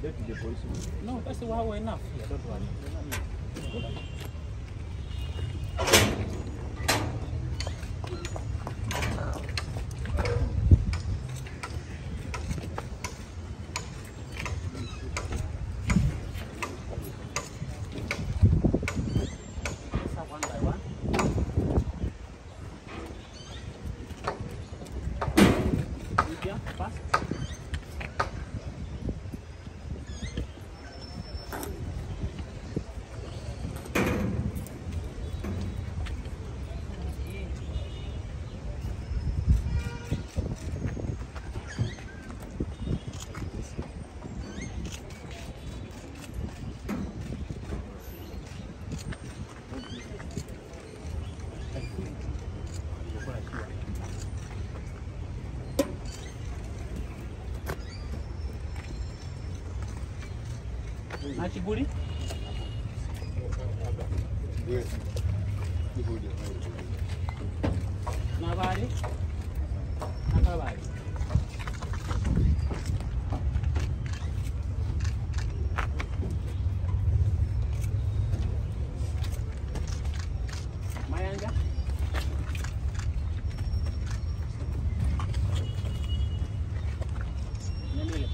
Let the police. No, that's why we're enough. Yeah, don't worry. One by one. Lydia, fast. Nachibuli? Nabali? Nakabali? Mayanja? Nemile?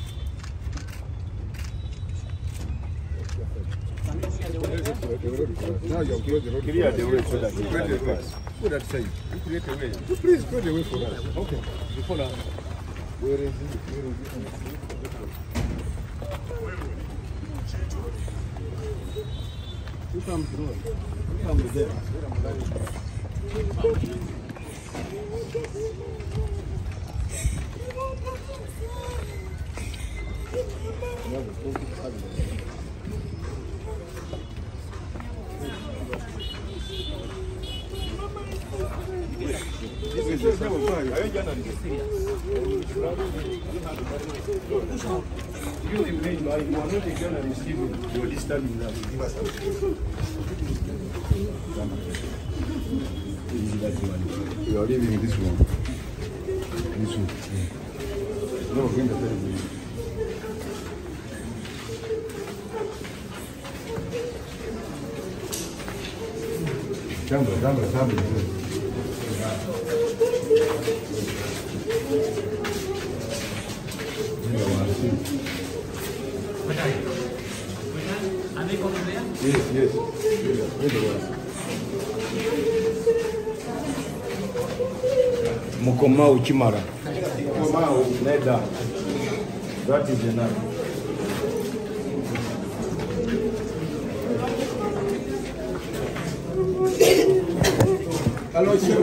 Now you're close the road. Clear the way so that you Clear can the way. pass. Who that say? You create a way. You please clear the way for us. Okay. You follow. Where is it? Where is it? You come through. You come with them. This is the Are you journalist? You remain, but you are not a journalist. You are disturbing us. Give us You are living in this room. This room. No, bring the table. Jambo. Are they going there? Yes. Mukomau Chimara. Mukomau Neda. That is enough. Hello, sir.